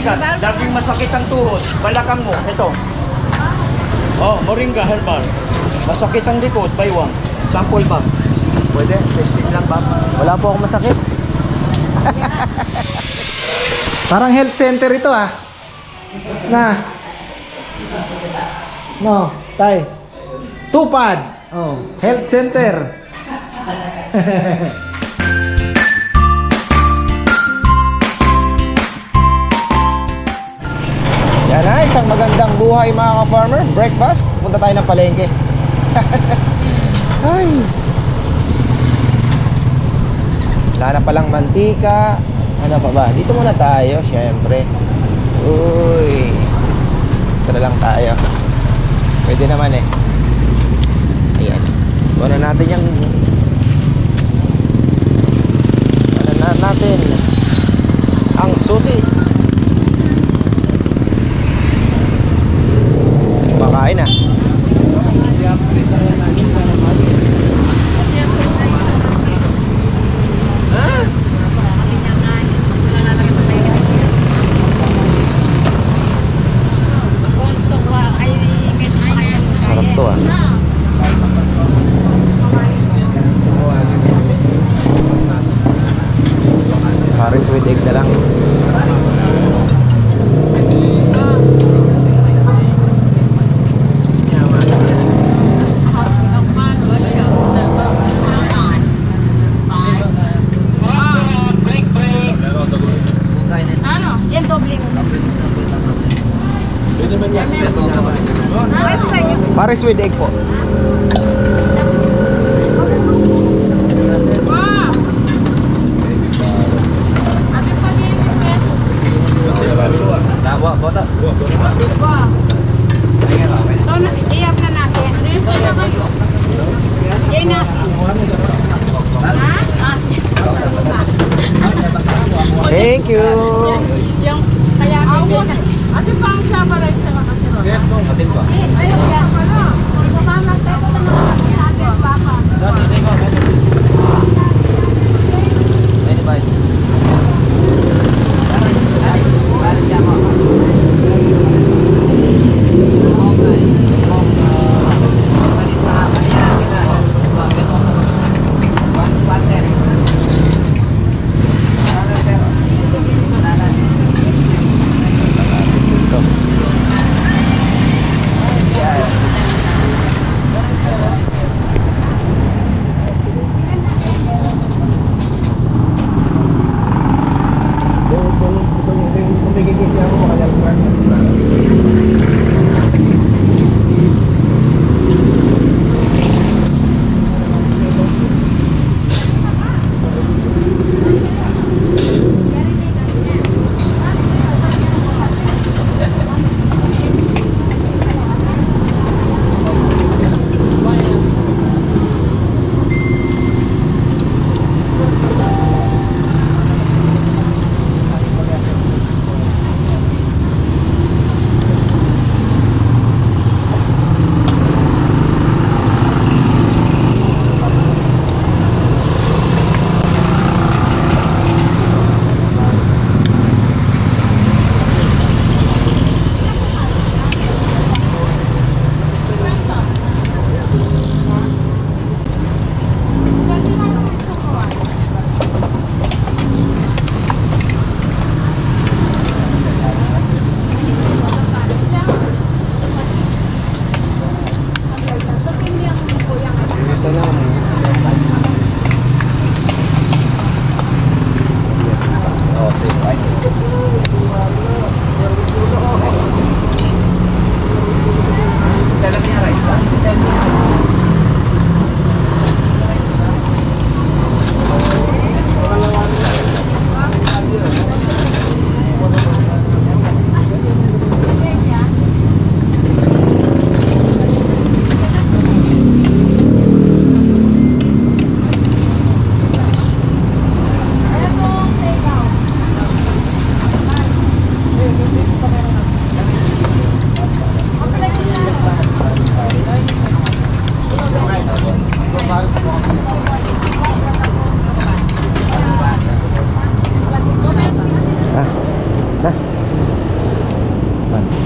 Minsan, laging masakit ang tuhod, balakang mo, ito. Oh, moringa herbal. Masakit ang likod, baywang. Sample, ma'am. Pwede, testing lang, ma'am. Wala po akong masakit. Parang health center ito ah. Na. No, tay. Tupad. Oh, health center. Yan na, isang magandang buhay mga ka-farmer. Breakfast, punta tayo ng palengke. Ay. Wala na palang mantika. Ano pa ba? Dito muna tayo, syempre. Uy. Ito na lang tayo. Pwede naman eh. Ayan. Kuha na natin yung natin ang susi. Kumakain na. Sarap to ah. Paris with egg na lang. Paris with egg po. Thank you. Yung kaya ate pang sama rice sa kasiro. Yes, no. Atin pa. Ayun ya pala. Ito mama tayo na mga ate papa. Any bye.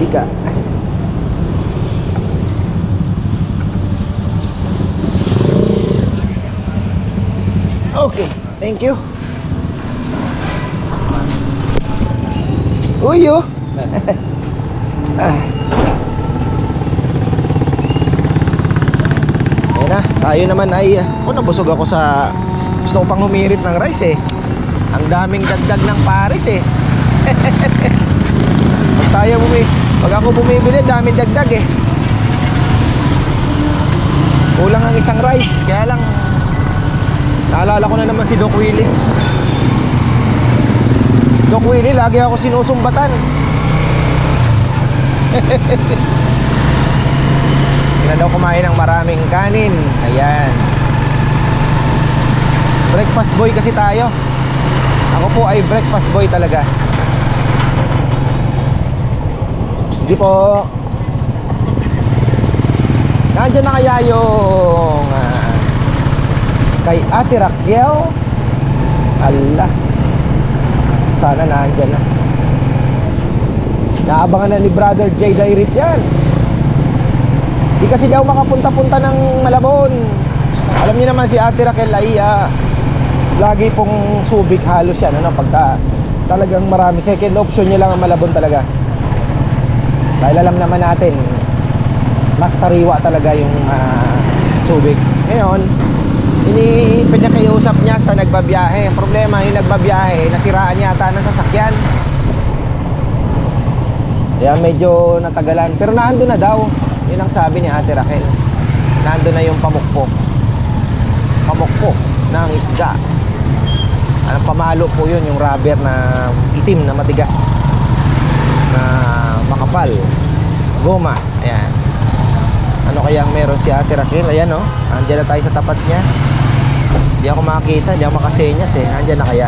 Ika. Okay, thank you. Uy, oh. Ah. Ayun na, tayo naman ay nabusog ako sa gusto ko pang humirit ng rice eh. Ang daming dagdag ng pares eh. Pag ako bumibili, daming dagdag eh. Kulang ang isang rice, kaya lang naalala ko na naman si Doc Willie. Doc Willie, lagi ako sinusumbatan. Hindi na daw kumain ng maraming kanin. Ayan. Breakfast boy kasi tayo. Ako po ay breakfast boy talaga. Hindi po. Nandiyan na kaya yung kay Ate Raquel? Allah. Sana nandiyan na. Naabangan na ni Brother J. Dairit yan. Di kasi daw makapunta-punta ng Malabon. Alam niyo naman si Ate Raquel ay lagi pong Subic halos yan, ano, pagka talagang marami. Second option niya lang ang Malabon talaga. Dahil alam naman natin mas sariwa talaga yung Subic. Ngayon, pinakiusap niya sa nagbabiyahe. Ang problema, yung nagbabiyahe, nasiraan yata ng sasakyan. Kaya medyo natagalan. Pero naandun na daw. Yun ang sabi ni Ate Raquel. Naandun na yung pamukpok. Pamukpok ng isda. Ang pamalo po yun, yung rubber na itim na matigas na makapal. Goma. Ayan. Ano kaya ang meron si Ate Raquel? Ayan, oh. Andiyan na tayo sa tapat niya. Hindi ako makakita, hindi ako makasenyas eh. Andiyan na kaya.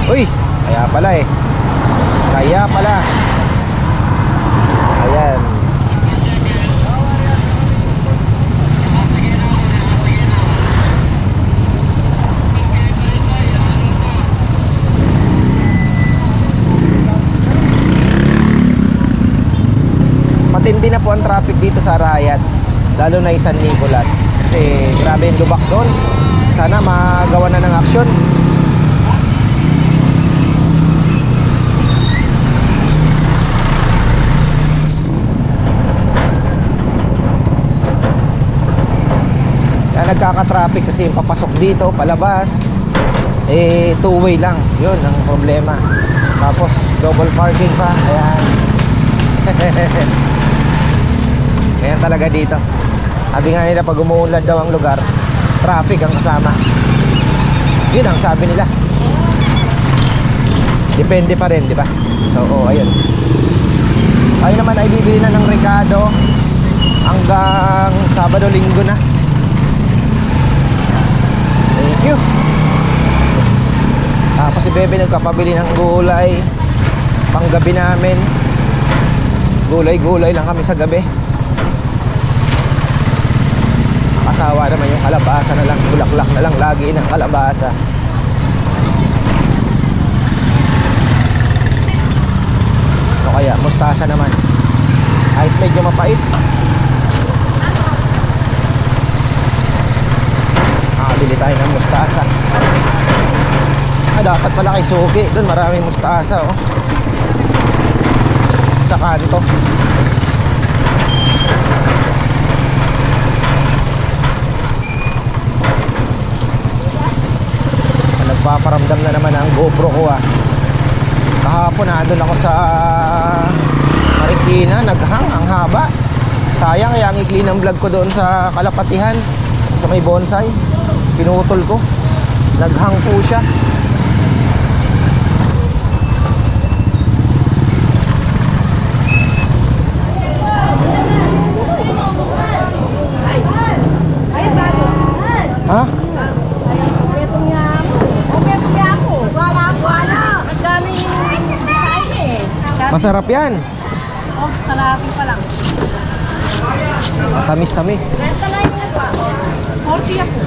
Uy, kaya pala eh. Kaya pala. Ayan. Matindi na po ang traffic dito sa Arayat, lalo na yung San Nicolas. Kasi grabe yung lubak doon. Sana magawa na ng aksyon. Nagkaka-traffic kasi yung papasok dito, palabas two-way lang. Yun ang problema. Tapos double parking pa. Ayan. Ayan talaga dito. Sabi nga nila pag umuunlad daw ang lugar, traffic ang kasama. Yun ang sabi nila. Depende pa rin, di ba? So, ayun. Tayo naman ay bibili na ng Ricardo hanggang Sabado, Linggo na. Thank you. Tapos si Bebe nagkapabili ng gulay panggabi namin. Gulay-gulay lang kami sa gabi. Asawa naman yung kalabasa na lang. Bulaklak na lang lagi ng kalabasa. Ano kaya? Mustasa naman. Kahit medyo mapait. Bili tayo ng mustasa. Dapat pala kay Suki. Doon maraming mustasa, oh. Sa kanto. Nagpaparamdam na naman ang GoPro ko, ah. Kahapon nandun ako sa Marikina. Naghang, ang haba. Sayang, kaya ang ikli ng vlog ko doon sa Kalapatihan, sa may bonsai. Pinutol ko. Naghang po siya. Ha? Petong niya ako. Wala. Magkano yung kain eh. Masarap yan. Oh, sarapin pa lang. Tamis-tamis. Renta na yun pa. 40 ako.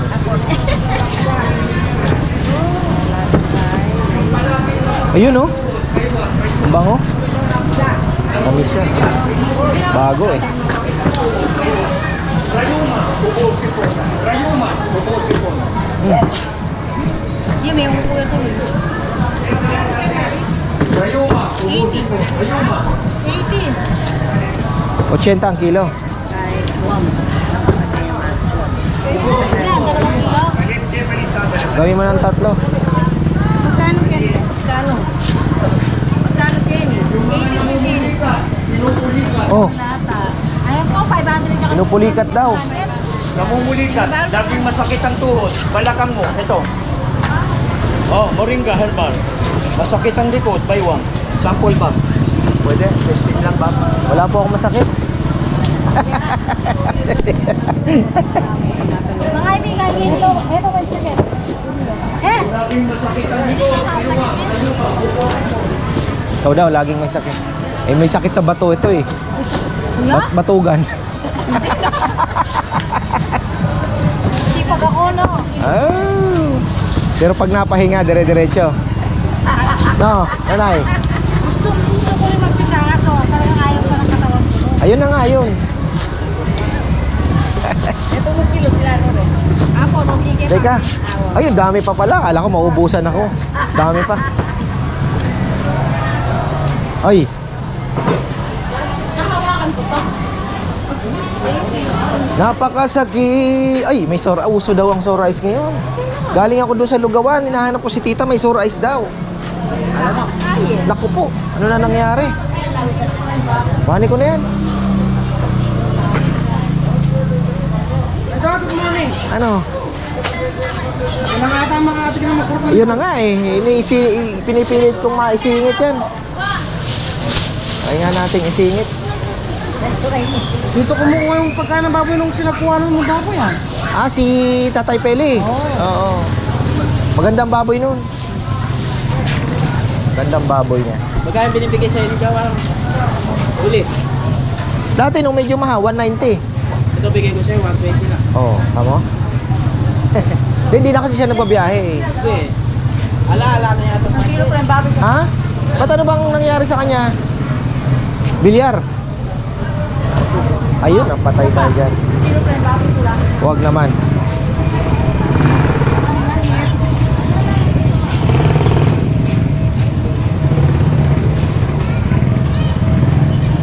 Ayun, oh. Ang bango. Tamis yan. Bago eh. Rayuma, Bubosipon. Rayuma, Bubosipon. Yung may umupo ito. Rayuma, Bubosipon. Rayuma. 80. 80 ang kilo. Yan, 2 kilo. Gawin mo ng 3. Magkano yan? Magkano? Magkano yan? 80. Oh, Lata. Ayan po, 500 niya. pinupulikat daw. Namumulikat, laging masakit ang tuhod, balakang mo, ito. Oh, Moringa Herbal. Masakit ang likod, baywang. Sample bag. Pwede, testing lang bag. Wala po akong masakit. Mga kaibigan, ito may sakit. Laging masakit ang likod, baywang. Ikaw daw, laging may sakit. Eh, may sakit sa bato ito eh. Batugan. Sipag ako, no? Oh. Pero pag napahinga, dire-diretso. No, nanay. Gusto ko rin magpinanga, so talagang ayaw pa ng katawan ko. Ayun na nga yun. Ito mo kilo, kilano rin. Ako, nung higit. Teka. Ayun, dami pa pala. Kala ko maubusan ako. Dami pa. Ay, Nakawakan ko to. napakasakit. Ay, may sore. Uso daw ang sore eyes ngayon. Galing ako doon sa Lugawan. Hinahanap ko si tita. May sore eyes daw. Naku po. Ano na nangyari? Bani ko na yan. Ano? Yun na nga eh. Pinipilit kong maisingit yan. Kaya nga nating isingit. Dito kumukuha yung pagkain ng baboy nung pinakuha ng baboy yan. Ah, si Tatay Peli. Oo. Magandang baboy nun. Magandang baboy niya. Magkano binibigay sa'yo ni Jawang? Ulit. Dati nung medyo mahal, 190. Ito bigay ko sa'yo, 120 na. Oo, tama? Hindi na kasi siya nagbabiyahe eh. Kasi, ala-ala na yata. Kilo pa yung baboy sa Ha? Ba't ano bang nangyari sa kanya? Bilyar. Ayun, ang patay tayo dyan. kilo pa yung baboy ko lang. Huwag naman.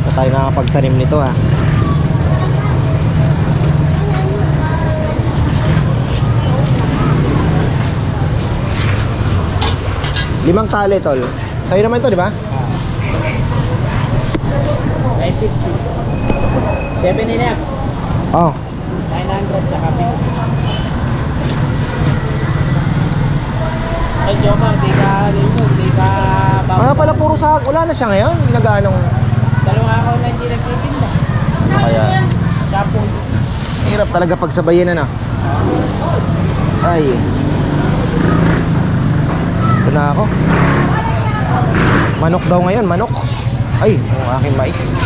Na tayo nakakapagtanim nito ha. Limang tali tol. Sa'yo naman ito, di ba? 950. 7 and a half. Oh. 900 tsaka pink. Ay, Jomar, di ka dito, di ka Mga pala puro sahag. Wala na siya ngayon. Nag-anong... Dalawang ako na hindi nagtitinda. Kaya... Tapos, Hirap talaga pagsabayin na. Ay. Ito na ako. Manok daw ngayon, manok. Ay, ang aking mais.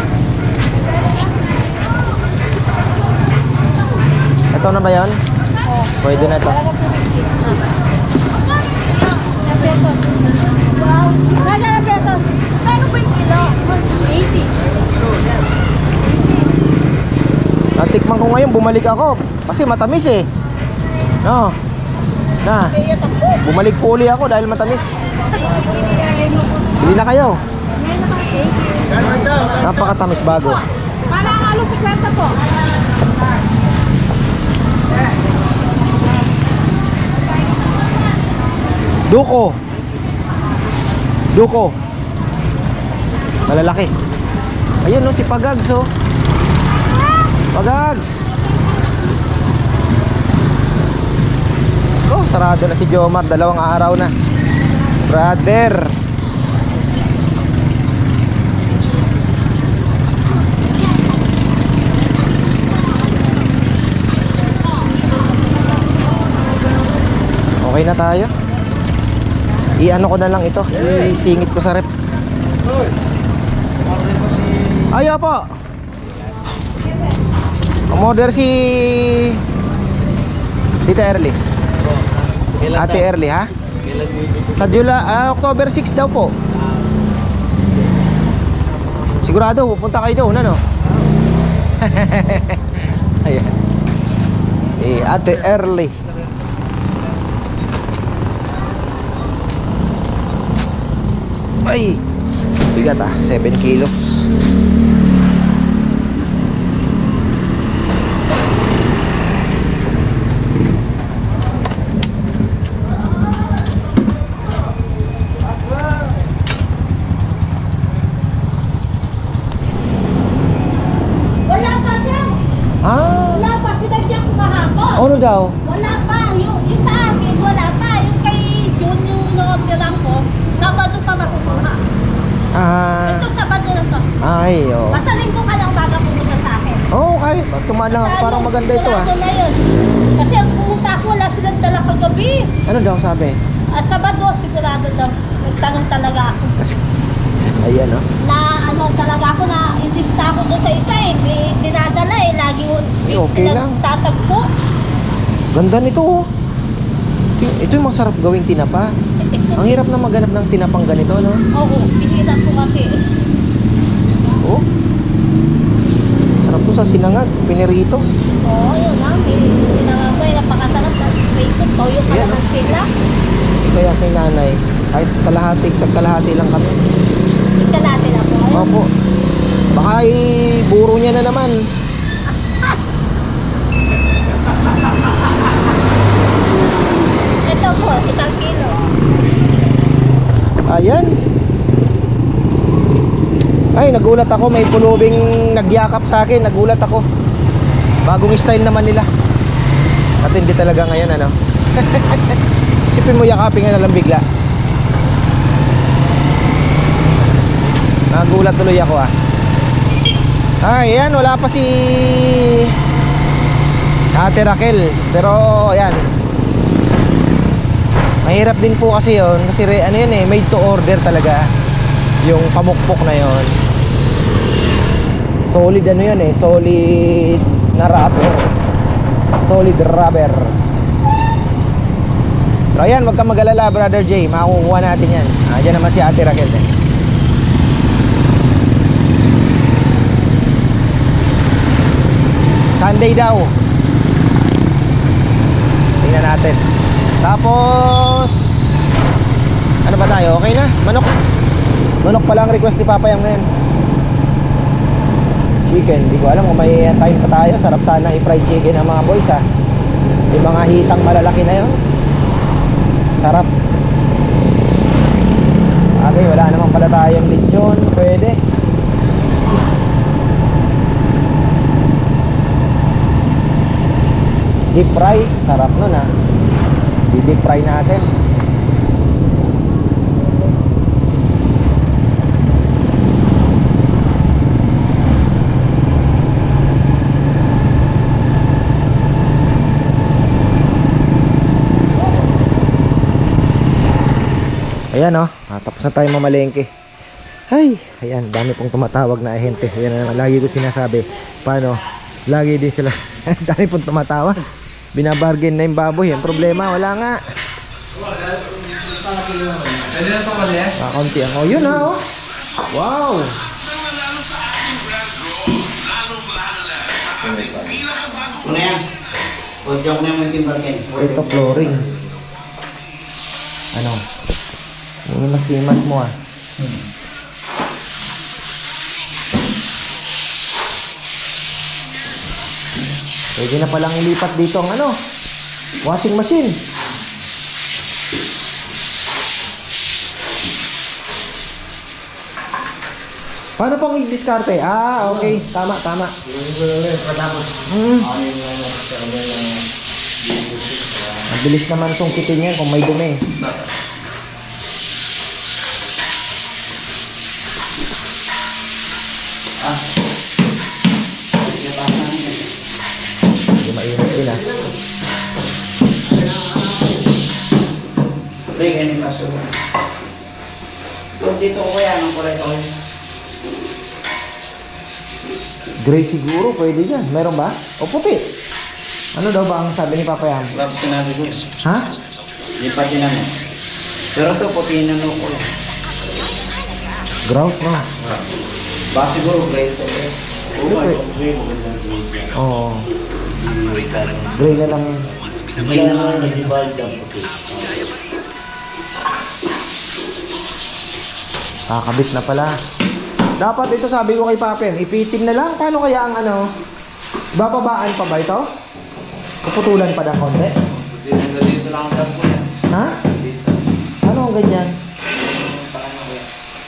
Ito na ba yan? Pwede na ito. Wow! Kaya na pesos. Ano po yung kilo? 80. Natikman ko ngayon, bumalik ako. Kasi matamis eh. No. Na. Bumalik po uli ako dahil matamis. Bili na kayo. Napakatamis bago. Parang halos 50 po. Duko. Duko. Malalaki. Ayun no, si Pagags oh. Pagags. Oh, sarado na si Jomar. 2 araw na. Brother. Okay na tayo. I-ano ko na lang ito. Isingit ko sa rep. Ayo po. Umorder si Tita Early. Ate Early ha? Sa October 6 daw po. Sigurado, pupunta kayo doon, ano? Ayan. Ate Early. Ay, bigat 7 kilos. Wala pa siya. Ah, Wala pa. Sinagyan ko kahapon. ano daw? Wala pa. Yung sa amin, wala pa. Yung kay Jun, yung naotiran ko, Sabado pa makukuha. Ah, Ito, Sabado na to. ay, oh. Basta linggo ka lang baga pumunta sa akin. Oh, okay. Tumaan lang ako. Basta Parang ano, maganda ito ah. sigurado na yun. Kasi ang pumunta ako, wala silang dala kagabi. Ano daw sabi? Sabado, sigurado daw. Nagtanong talaga ako. Kasi, ayan oh. Na ano talaga ako na ilista ako doon sa isa eh. Dinadala eh. Lagi Eh, okay sila lang. tatagpo. Ganda nito oh. Ito yung masarap gawing tinapa. Ang hirap na maghanap ng tinapang ganito, no? Oo, pinihiran ko kasi. Oh. Sarap to sa sinangag, pinirito. Oo, yun na. Sinangang ko eh. Napakasarap na prito. Toyo ka Yan, naman sila. Kaya si nanay, kahit kalahati lang kami. Kalate na po. Ayun. Opo. Baka buro niya na naman. Ito po, 1 kilo. Ayan. Ay, nagulat ako. May pulubing nagyakap sa akin. Nagulat ako. Bagong style naman nila. At hindi talaga ngayon, ano? Sipin mo yakapin nga na lang bigla. Nagulat tuloy ako ah. Ay, ayan. Wala pa si Ate Raquel. Pero, ayan. Mahirap din po kasi yon kasi ano yun eh, made to order talaga yung pamukpok na yon. Solid ano yun eh, solid na rubber. Solid rubber. Pero ayan, wag kang mag-alala Brother Jay, makukuha natin yan. Diyan naman si Ate Raquel eh. Sunday daw. Tingnan natin. Tapos ano ba tayo? Okay na? Manok. Manok pala ang request ni Papa Yam ngayon. Chicken. Hindi ko alam kung may time pa tayo. Sarap sana i-fried chicken ng mga boys ha. Yung mga hitang malalaki na yun. Sarap. Okay, wala naman pala tayong lechon. Pwede. Deep fry. Sarap nun ha. Deep fry natin. Ayan oh, tapos na tayo mamalengke. Ay, ayan, dami pong tumatawag na ahente. Ayan na naman, lagi ko sinasabi. Paano? Lagi din sila. Dami pong tumatawag. Binabargain na yung baboy. Ang problema, wala nga. Pwede na ito kasi eh? Kakunti ang oh, yun ha oh. Wow. Ano yan? O joke na yung timbargen. Ito flooring. Ano? Yung nasimas mo ah. Pwede na palang ilipat dito ang ano, washing machine. Paano pang i-diskarte? Ah, okay. Tama, tama. Mabilis naman sungkitin yan kung may dumi. Hindi mainit din ah. Ito yung yung kaso. Kung dito ko kaya ng kulay ko. Gray siguro, pwede dyan. Meron ba? O puti? Ano daw ba ang sabi ni Papa Yam? Love sinabi ko. Ha? Di pa tinanong. Pero ito puti na ko. Grout no? Baka siguro grade to eh. Oo. Gray na lang. Hindi na nag-divide ang puti. Kakabit na pala. Dapat ito sabi ko kay Papem, ipitin na lang. Paano kaya ang ano? Bababaan pa ba ito? Puputulan pa ng konti? Dito lang ang po yan. Ha? Ano ang ganyan?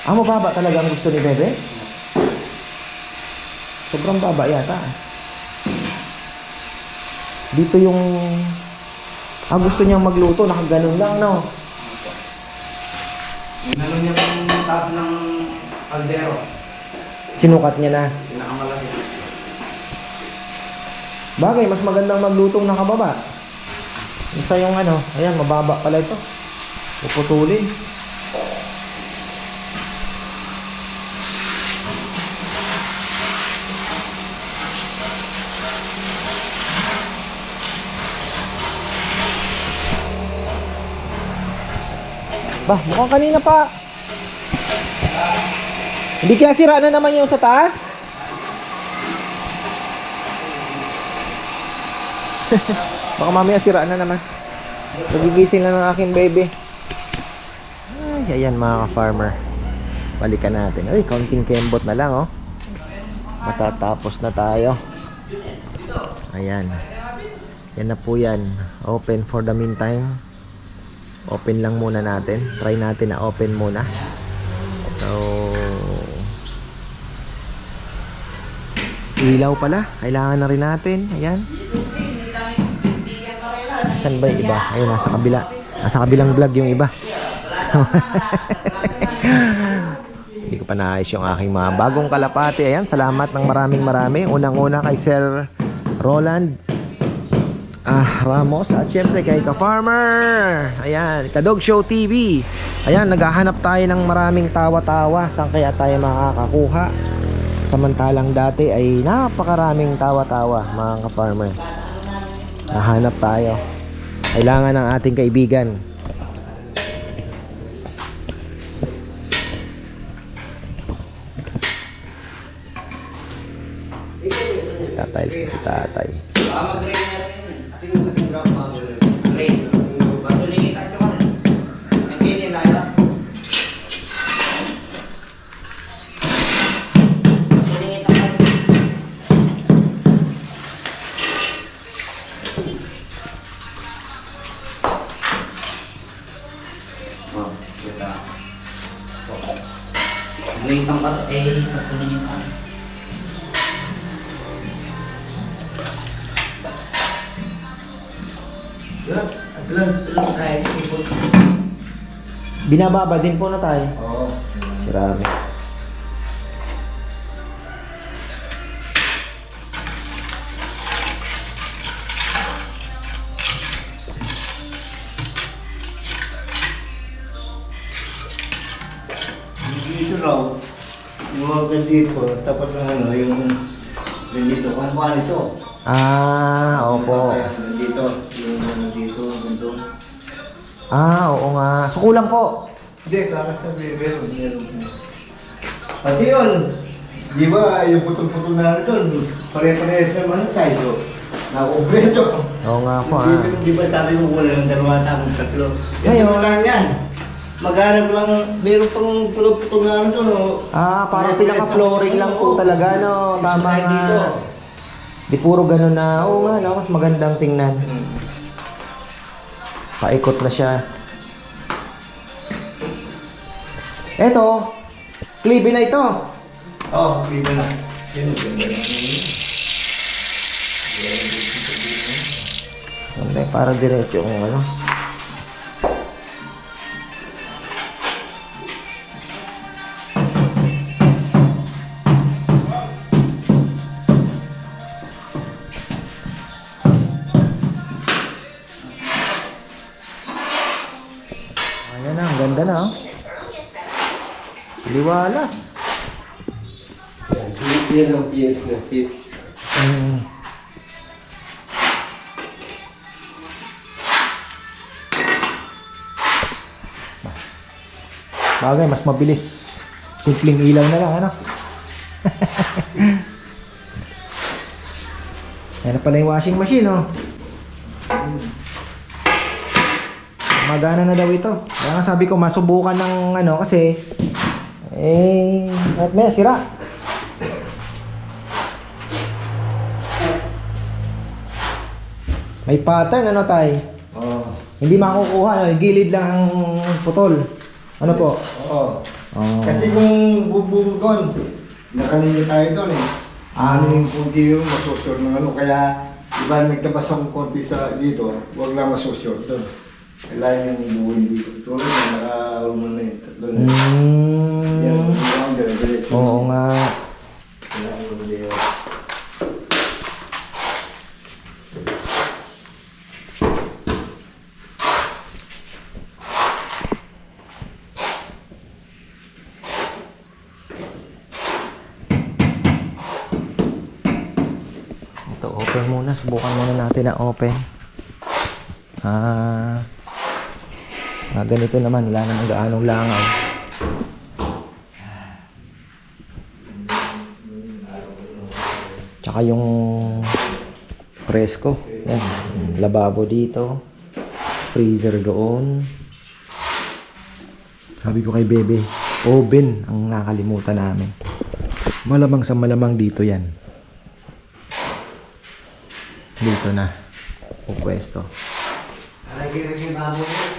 Mababa talaga ang gusto ni Bebe? Sobrang baba yata. Dito yung... gusto niyang magluto, nakaganon lang, no? Inano niya pang taas ng kaldero. Sinukat niya na. Pinakamalaki. Bagay, mas magandang maglutong nakababa. Isa yung ano, ayan, mababa pala ito. Puputulin. Bah, mukhang kanina pa. Hindi kaya sira na naman yung sa taas? Baka mamaya sira na naman. Nagigising lang ng aking baby. Ay, ayan mga ka-farmer. Balikan natin. Uy, counting kembot na lang, oh. Matatapos na tayo. Ayan. Yan na po yan. Open for the meantime. Open lang muna natin. Try natin na open muna. So, ilaw pala. Kailangan na rin natin. Ayan. Saan ba yung iba? Ayun, nasa kabila. Nasa kabilang vlog yung iba. Hindi ko pa naayos yung aking mga bagong kalapati. Ayan, salamat ng marami. Unang-una kay Sir Roland Ramos at syempre kay Ka-Farmer. Ayan, Ka-Dog Show TV. Ayan, naghahanap tayo ng maraming tawa-tawa. Saan kaya tayo makakakuha? Samantalang dati ay napakaraming tawa-tawa, mga Ka-Farmer. Nahanap tayo. Kailangan ng ating kaibigan. Tatiles kasi tatay. Baka mag-grade na rin yun. Grade. Patulingin tayo ka rin. Ang ganyan lalo. Patulingin tayo ka rin. Kita. Grade ang ka rin. Patulingin tayo. Binababa din po na tayo. Oo. Si Rami. Dito raw, yung mga ganito, tapos ng ano, yung ganito, kung paano ito. Opo. Nandito, yung nandito, ganito. Oo nga. So kulang po. Hindi, kakasabi, meron. Pati yun, di ba, yung putol-putol na doon, pare-parehas naman ang size, oh. Nakumpleto. Oo nga po, Dito, di ba sabi mo wala ng dalawa, tamang tatlo. Ngayon. Ito lang yan. Maghanap lang, meron pang putol-putol na doon, oh. Parang pinaka-flooring lang po talaga, no? Tama Sa side dito. nga. Di puro ganun na. Oo nga, no? Mas magandang tingnan. Paikot na siya. Eto, klibe na ito. Oh, di ba na? Yun, Hindi, parang diretso yung ano. Ayan na, ang ganda na, oh. Liwalas. yan ang PS na fit. Bagay, mas mabilis. Simpleng ilaw na lang, ano? Yan na pala yung washing machine, oh. Magana na daw ito. Kaya nga sabi ko, masubukan ng ano, kasi at may sira. May pattern, ano tay? Oo. Hindi makukuha, no? Gilid lang ang putol. Ano po? Oo. Oh. Kasi kung bubukon, nakanili tayo doon eh. Ano yung kunti yung masusur ng ano, kaya iba nagtabas ang konti sa dito, wag lang masusur doon. Kailangan yung buuin dito. Tulad na naka-ulman na yun. Tatlo na. Yan, ang dire-diretso. Oo nga. Kailangan yung dito. Ito, open muna. Subukan muna natin na open. Ganito naman. Wala namang gaanong langaw. Tsaka yung presko. Yan. Lababo dito. Freezer doon. Sabi ko kay Bebe, oven ang nakalimutan namin. Malamang sa malamang dito yan. Dito na. Pupwesto. Lagi-lagi babo mo.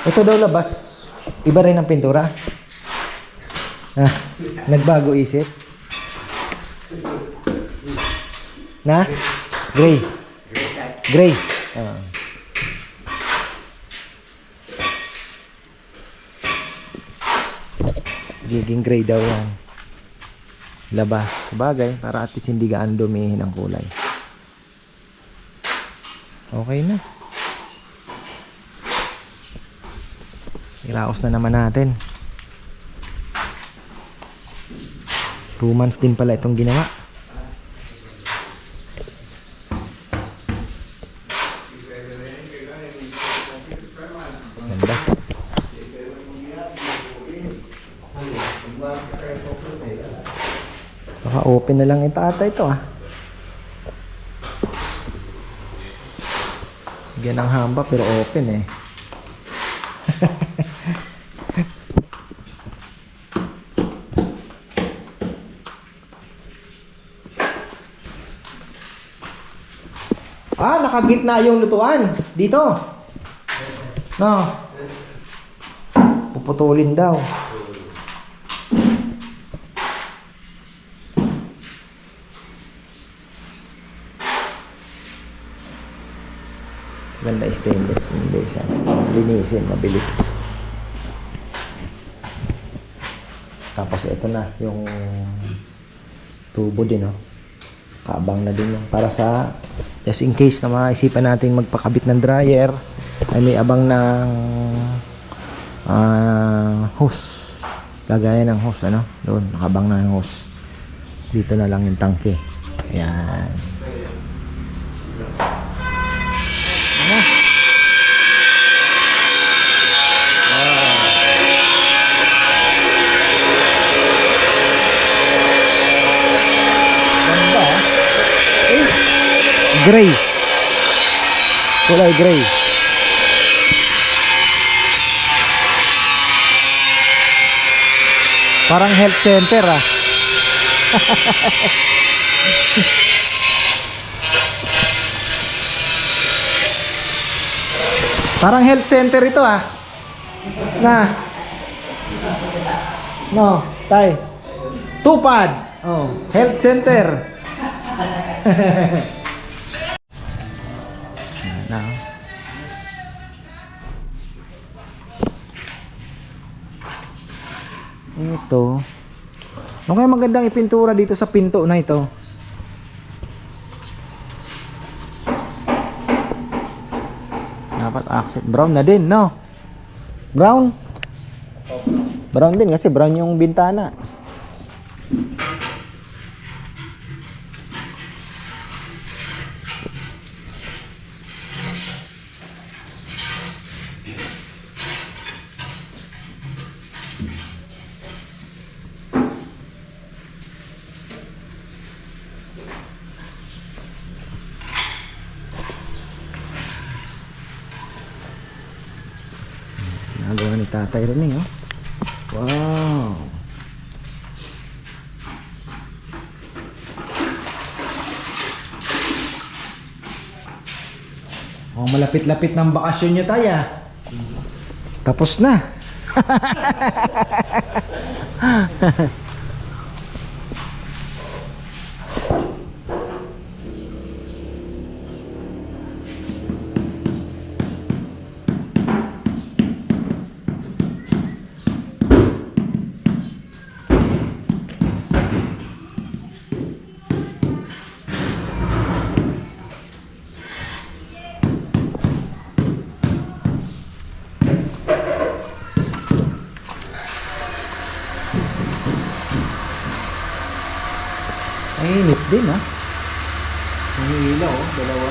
Ito daw labas. Iba rin ang pintura. Nagbago isip. Na? Gray. Gray. Giging gray daw yan. Labas. Bagay, para at least hindi gaan dumihin ang kulay. Okay na. Iraos na naman natin. 2 months din pala itong ginawa. Ganda. Baka open na lang ata ito ah. Bigyan ng hamba pero open eh. Nakagitna yung lutuan. Dito. No. Puputulin daw. Ganda stainless. Hindi siya. Linisin. Mabilis. Tapos ito na. Yung tubo din, oh. Kaabang na din yung para sa just in case na maisipan natin magpakabit ng dryer ay may abang ng hose, lagayan ng hose, ano, doon nakabang na ng hose. Dito na lang yung tangke. Ayan. Gray. Kulay gray. Parang health center ah. Parang health center ito ah. No, tay. Tupad. Oh, health center. Now. Ito. Okay, magandang ipintura dito sa pinto na ito. Dapat accent brown na din, no? Brown? Brown din kasi brown yung bintana. Nagawa ni Tatay Roming, oh. Wow. Oh, malapit-lapit ng bakasyon niyo, Tay, ah. Tapos na. Ay, init din, ah. Ang ilaw, oh, dalawa.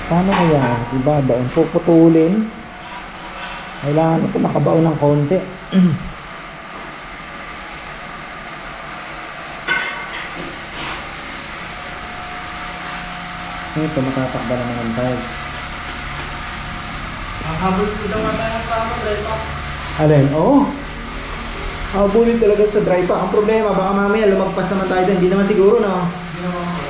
Paano kaya? Ibabaon, puputulin. Kailangan ito makabaon ng konti. Ito, matatakba naman ng tiles. Habol ko daw tayo sa dry pack. Alin? Oo. Habulin talaga sa dry pack. Ang problema, baka mamaya lumagpas naman tayo din. Hindi naman siguro, no? Hindi naman ako.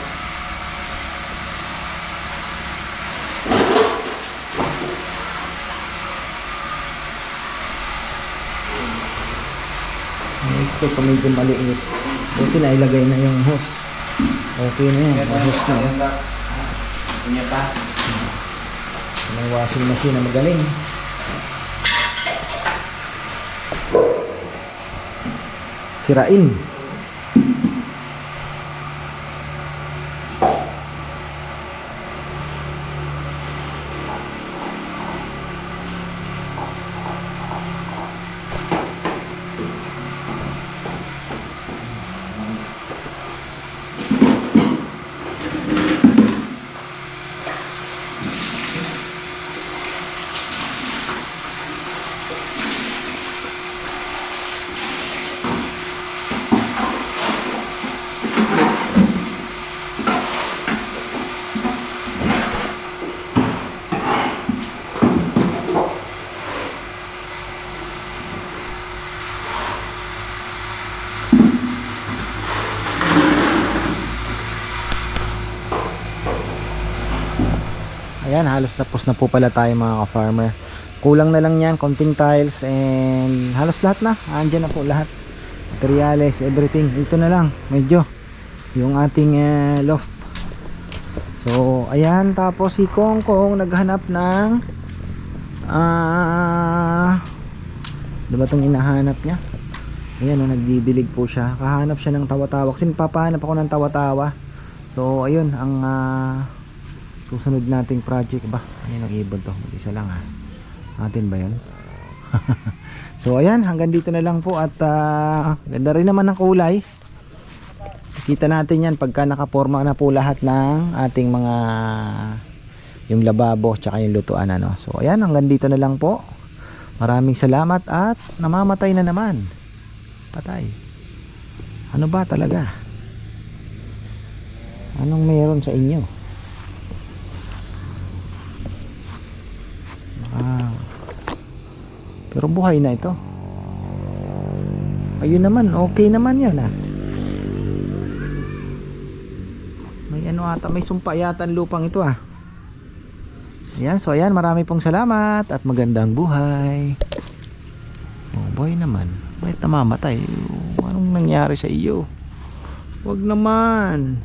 Expect ko medyo maliit. Okay na, ilagay na yung hose. Okay na yan. Yung hose na. Punya pa. May washing machine na magaling. Sirain. Ayan, halos tapos na po pala tayo mga ka-farmer. Kulang na lang yan, konting tiles and halos lahat na. Andyan na po lahat. Materials, everything. Ito na lang, medyo yung ating loft. So, ayan, tapos si Kong Kong naghanap ng ano ba itong inahanap niya? Ayan, nagdidilig po siya. Kahanap siya ng tawa-tawa. Kasi nagpapahanap ako ng tawa-tawa. So, ayun, ang susunod nating project ba? Ano nag-ibon to? Isa lang, ha. Atin ba 'yan? So ayan, hanggang dito na lang po at ganda rin naman ng kulay. Kita natin 'yan pagka nakaporma na po lahat ng ating mga yung lababo tsaka yung lutuan, ano. So ayan, hanggang dito na lang po. Maraming salamat at namamatay na naman. Patay. Ano ba talaga? Anong meron sa inyo? Pero buhay na ito. Ayun naman, okay naman yun, ah. May ano ata, may sumpa yata ang lupang ito, ah. Ayan, so ayan, marami pong salamat at magandang buhay. Oh, buhay naman. Bakit namamatay? Anong nangyari sa iyo? Wag naman.